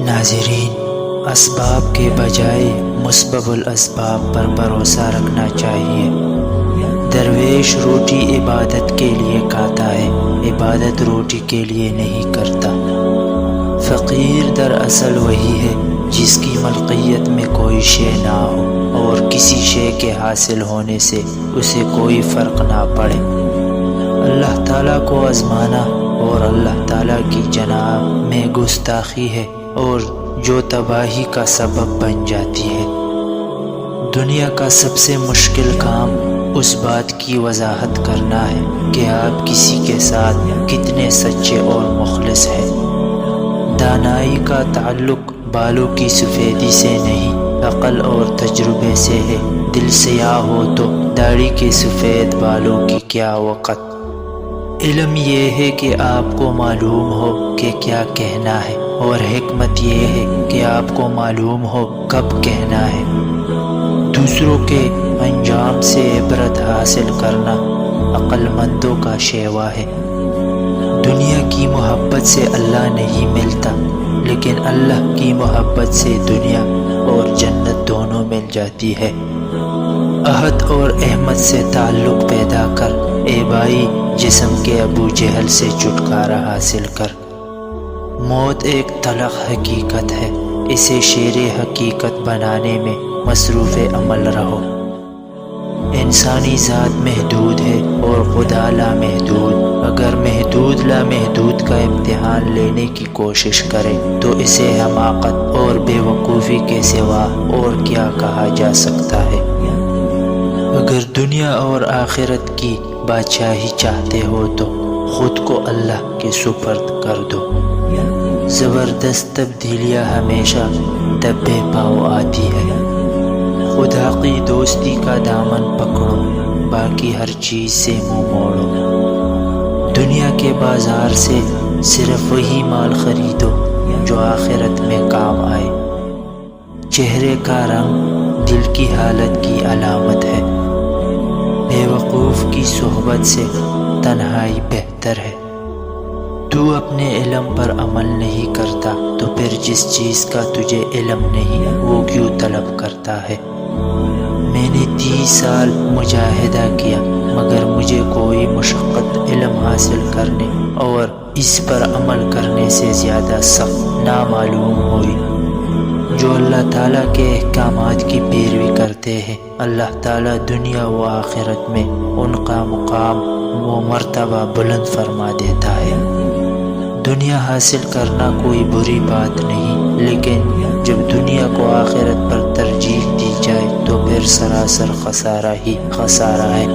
ناظرین، اسباب کے بجائے مسبب الاسباب پر بھروسہ رکھنا چاہیے۔ درویش روٹی عبادت کے لیے کھاتا ہے، عبادت روٹی کے لیے نہیں کرتا۔ فقیر دراصل وہی ہے جس کی ملکیت میں کوئی شے نہ ہو اور کسی شے کے حاصل ہونے سے اسے کوئی فرق نہ پڑے۔ اللہ تعالیٰ کو آزمانا اور اللہ تعالیٰ کی جناب میں گستاخی ہے اور جو تباہی کا سبب بن جاتی ہے۔ دنیا کا سب سے مشکل کام اس بات کی وضاحت کرنا ہے کہ آپ کسی کے ساتھ کتنے سچے اور مخلص ہیں۔ دانائی کا تعلق بالوں کی سفیدی سے نہیں، عقل اور تجربے سے ہے۔ دل سیاہ ہو تو داڑھی کے سفید بالوں کی کیا وقت۔ علم یہ ہے کہ آپ کو معلوم ہو کہ کیا کہنا ہے، اور حکمت یہ ہے کہ آپ کو معلوم ہو کب کہنا ہے۔ دوسروں کے انجام سے عبرت حاصل کرنا عقل مندوں کا شیوا ہے۔ دنیا کی محبت سے اللہ نہیں ملتا، لیکن اللہ کی محبت سے دنیا اور جنت دونوں مل جاتی ہے۔ احد اور احمد سے تعلق پیدا کر، اے بھائی، جسم کے ابو جہل سے چھٹکارا حاصل کر۔ موت ایک تلخ حقیقت ہے، اسے شیر حقیقت بنانے میں مصروف عمل رہو۔ انسانی ذات محدود ہے اور خدا لامحدود۔ اگر محدود لامحدود کا امتحان لینے کی کوشش کرے تو اسے حماقت اور بے وقوفی کے سوا اور کیا کہا جا سکتا ہے۔ اگر دنیا اور آخرت کی بادشاہی چاہتے ہو تو خود کو اللہ کے سپرد کر دو۔ زبردست تبدیلیاں ہمیشہ دبے پاؤ آتی ہے۔ خدا کی دوستی کا دامن پکڑو، باقی ہر چیز سے منہ موڑو۔ دنیا کے بازار سے صرف وہی مال خریدو جو آخرت میں کام آئے۔ چہرے کا رنگ دل کی حالت کی علامت ہے۔ بے وقوف کی صحبت سے تنہائی بہتر ہے۔ تو اپنے علم پر عمل نہیں کرتا تو پھر جس چیز کا تجھے علم نہیں وہ کیوں طلب کرتا ہے؟ میں نے 30 سال مجاہدہ کیا مگر مجھے کوئی مشقت علم حاصل کرنے اور اس پر عمل کرنے سے زیادہ سخت نامعلوم ہوئی۔ جو اللہ تعالیٰ کے احکامات کی پیروی کرتے ہیں، اللہ تعالیٰ دنیا و آخرت میں ان کا مقام و مرتبہ بلند فرما دیتا ہے۔ دنیا حاصل کرنا کوئی بری بات نہیں، لیکن جب دنیا کو آخرت پر ترجیح دی جائے تو پھر سراسر خسارہ ہی خسارہ ہے۔